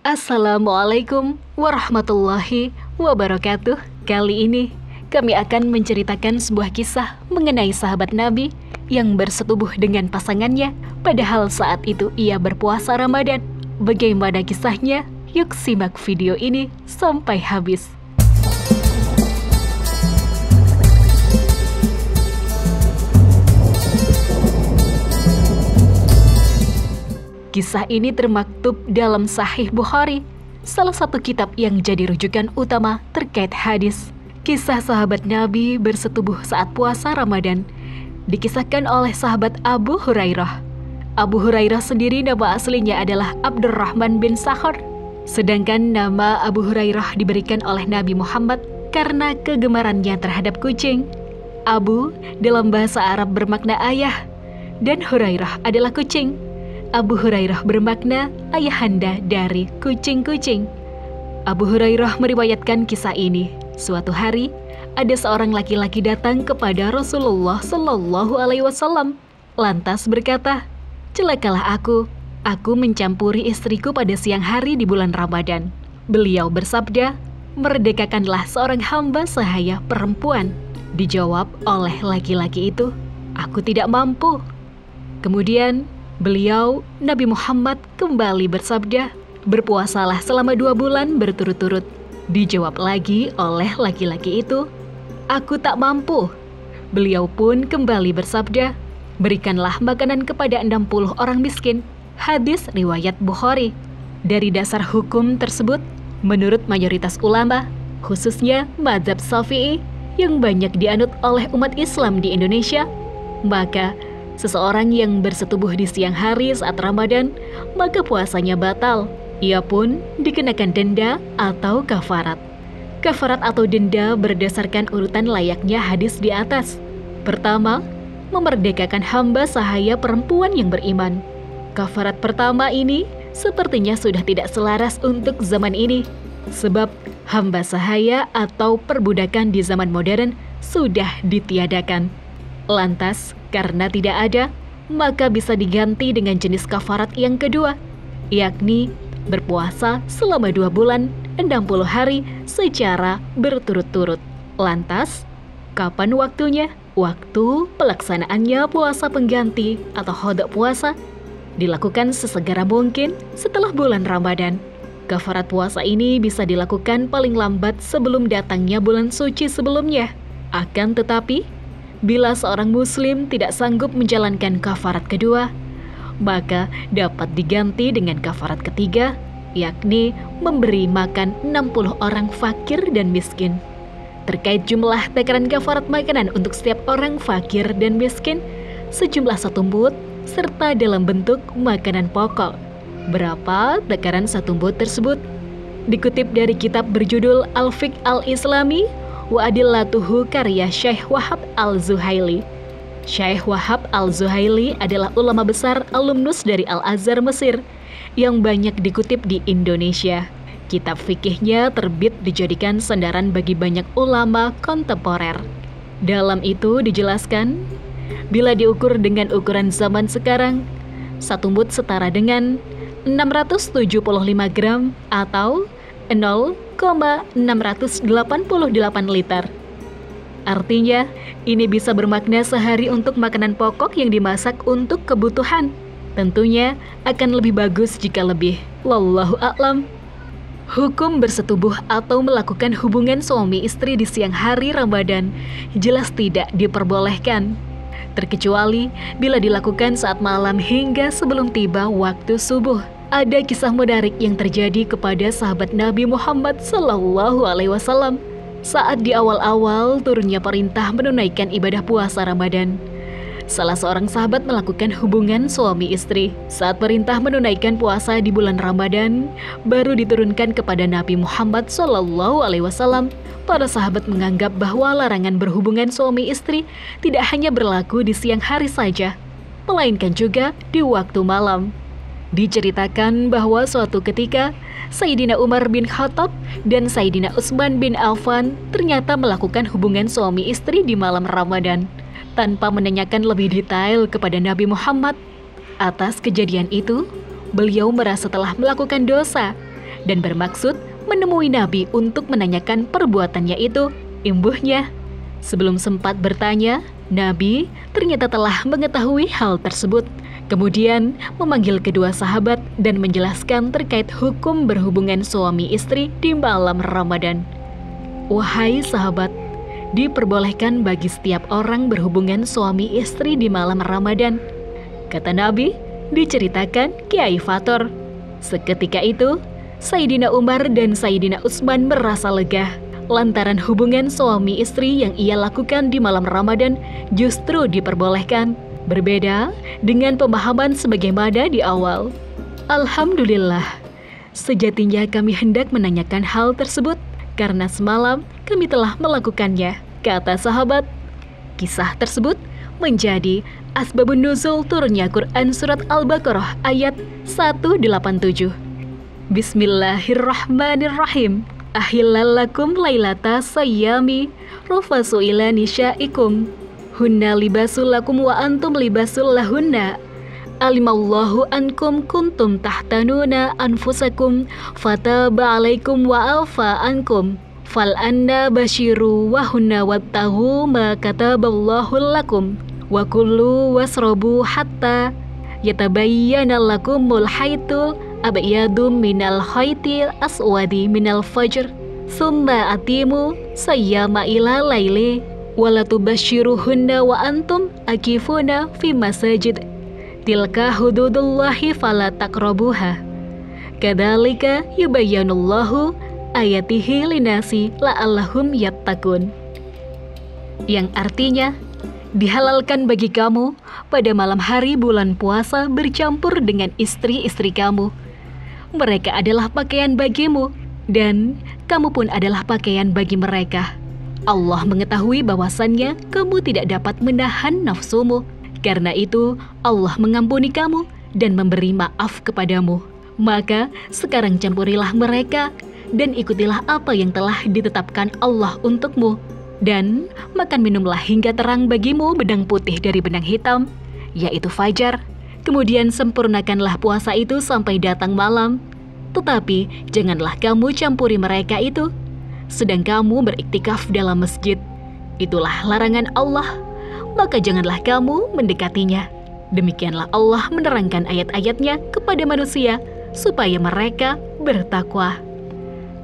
Assalamualaikum warahmatullahi wabarakatuh. Kali ini kami akan menceritakan sebuah kisah mengenai sahabat Nabi yang bersetubuh dengan pasangannya, padahal saat itu ia berpuasa Ramadan. Bagaimana kisahnya? Yuk simak video ini sampai habis. Kisah ini termaktub dalam Sahih Bukhari, salah satu kitab yang jadi rujukan utama terkait hadis. Kisah sahabat Nabi bersetubuh saat puasa Ramadan dikisahkan oleh sahabat Abu Hurairah. Abu Hurairah sendiri nama aslinya adalah Abdurrahman bin Sakhar, sedangkan nama Abu Hurairah diberikan oleh Nabi Muhammad karena kegemarannya terhadap kucing. Abu dalam bahasa Arab bermakna ayah, dan Hurairah adalah kucing. Abu Hurairah bermakna ayahanda dari kucing-kucing. Abu Hurairah meriwayatkan kisah ini. Suatu hari, ada seorang laki-laki datang kepada Rasulullah Shallallahu Alaihi Wasallam, lantas berkata, "Celakalah aku mencampuri istriku pada siang hari di bulan Ramadan." Beliau bersabda, "Merdekakanlah seorang hamba sahaya perempuan." Dijawab oleh laki-laki itu, "Aku tidak mampu." Kemudian beliau, Nabi Muhammad, kembali bersabda, "Berpuasalah selama 2 bulan berturut-turut." Dijawab lagi oleh laki-laki itu, "Aku tak mampu." Beliau pun kembali bersabda, "Berikanlah makanan kepada 60 orang miskin." Hadis riwayat Bukhari. Dari dasar hukum tersebut, menurut mayoritas ulama, khususnya mazhab Syafi'i yang banyak dianut oleh umat Islam di Indonesia, maka seseorang yang bersetubuh di siang hari saat Ramadan, maka puasanya batal. Ia pun dikenakan denda atau kafarat. Kafarat atau denda berdasarkan urutan layaknya hadis di atas. Pertama, memerdekakan hamba sahaya perempuan yang beriman. Kafarat pertama ini sepertinya sudah tidak selaras untuk zaman ini, sebab hamba sahaya atau perbudakan di zaman modern sudah ditiadakan. Lantas, karena tidak ada, maka bisa diganti dengan jenis kafarat yang kedua, yakni berpuasa selama 2 bulan 60 hari secara berturut-turut. Lantas, kapan waktunya? Waktu pelaksanaannya puasa pengganti atau qada puasa dilakukan sesegera mungkin setelah bulan Ramadan. Kafarat puasa ini bisa dilakukan paling lambat sebelum datangnya bulan suci sebelumnya. Akan tetapi, bila seorang muslim tidak sanggup menjalankan kafarat kedua, maka dapat diganti dengan kafarat ketiga, yakni memberi makan 60 orang fakir dan miskin. Terkait jumlah takaran kafarat makanan untuk setiap orang fakir dan miskin, sejumlah 1 mud serta dalam bentuk makanan pokok. Berapa takaran 1 mud tersebut? Dikutip dari kitab berjudul Al-Fiqh Al-Islami wa Adillatuhu karya Syekh Wahab Al-Zuhaili. Syekh Wahab Al-Zuhaili adalah ulama besar alumnus dari Al-Azhar Mesir yang banyak dikutip di Indonesia. Kitab fikihnya terbit dijadikan sandaran bagi banyak ulama kontemporer. Dalam itu dijelaskan, bila diukur dengan ukuran zaman sekarang, 1 mud setara dengan 675 gram atau 0,688 liter. Artinya, ini bisa bermakna sehari untuk makanan pokok yang dimasak untuk kebutuhan. Tentunya akan lebih bagus jika lebih. Wallahu a'lam. Hukum bersetubuh atau melakukan hubungan suami istri di siang hari Ramadan jelas tidak diperbolehkan, terkecuali bila dilakukan saat malam hingga sebelum tiba waktu subuh. Ada kisah menarik yang terjadi kepada sahabat Nabi Muhammad Sallallahu Alaihi Wasallam saat di awal-awal turunnya perintah menunaikan ibadah puasa Ramadan. Salah seorang sahabat melakukan hubungan suami istri. Saat perintah menunaikan puasa di bulan Ramadan baru diturunkan kepada Nabi Muhammad Sallallahu Alaihi Wasallam, para sahabat menganggap bahwa larangan berhubungan suami istri tidak hanya berlaku di siang hari saja, melainkan juga di waktu malam. Diceritakan bahwa suatu ketika Sayyidina Umar bin Khattab dan Sayyidina Utsman bin Affan ternyata melakukan hubungan suami istri di malam Ramadan tanpa menanyakan lebih detail kepada Nabi Muhammad. Atas kejadian itu, beliau merasa telah melakukan dosa dan bermaksud menemui Nabi untuk menanyakan perbuatannya itu, imbuhnya. Sebelum sempat bertanya, Nabi ternyata telah mengetahui hal tersebut. Kemudian memanggil kedua sahabat dan menjelaskan terkait hukum berhubungan suami istri di malam Ramadan. Wahai sahabat, diperbolehkan bagi setiap orang berhubungan suami istri di malam Ramadan. Kata Nabi, diceritakan Kiai Fathur. Seketika itu, Sayyidina Umar dan Sayyidina Utsman merasa lega lantaran hubungan suami istri yang ia lakukan di malam Ramadan justru diperbolehkan, berbeda dengan pemahaman sebagaimana di awal. Alhamdulillah, sejatinya kami hendak menanyakan hal tersebut karena semalam kami telah melakukannya, kata sahabat. Kisah tersebut menjadi asbabun nuzul turunnya Quran surat Al-Baqarah ayat 187. Bismillahirrahmanirrahim. Ahillalakum lailata sayyami rufasu ila nisyaikum hunna libasul lakum wa antum libasul lahunna alimallahu ankum kuntum tahtanuna anfusakum fataba alaikum wa afa ankum fal anna basyiru wa hunna wattahu ma kataballahu lakum wa kullu wasrabu hatta yatabayyana lakumul haitul abyadum minal khaitil aswadi minal fajr summa atimu sayyama ila laili walatubashiruhunna wa antum akifuna fi masajid tilka hududullahi fala taqrabuha kadzalika yubayyinullahu ayatihi linasi la'allahum yattaqun, yang artinya dihalalkan bagi kamu pada malam hari bulan puasa bercampur dengan istri-istri kamu. Mereka adalah pakaian bagimu, dan kamu pun adalah pakaian bagi mereka. Allah mengetahui bahwasannya kamu tidak dapat menahan nafsumu. Karena itu, Allah mengampuni kamu dan memberi maaf kepadamu. Maka, sekarang campurilah mereka, dan ikutilah apa yang telah ditetapkan Allah untukmu. Dan makan minumlah hingga terang bagimu benang putih dari benang hitam, yaitu fajar. Kemudian sempurnakanlah puasa itu sampai datang malam. Tetapi janganlah kamu campuri mereka itu, sedang kamu beriktikaf dalam masjid. Itulah larangan Allah, maka janganlah kamu mendekatinya. Demikianlah Allah menerangkan ayat-ayatnya kepada manusia, supaya mereka bertakwa.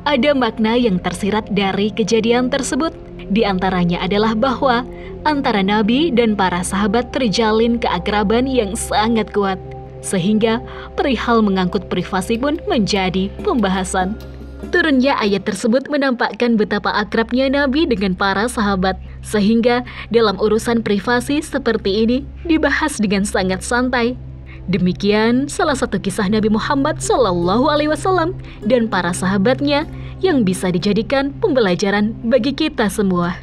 Ada makna yang tersirat dari kejadian tersebut. Di antaranya adalah bahwa antara Nabi dan para sahabat terjalin keakraban yang sangat kuat, sehingga perihal mengangkut privasi pun menjadi pembahasan. Turunnya ayat tersebut menampakkan betapa akrabnya Nabi dengan para sahabat, sehingga dalam urusan privasi seperti ini dibahas dengan sangat santai. Demikian salah satu kisah Nabi Muhammad SAW dan para sahabatnya yang bisa dijadikan pembelajaran bagi kita semua.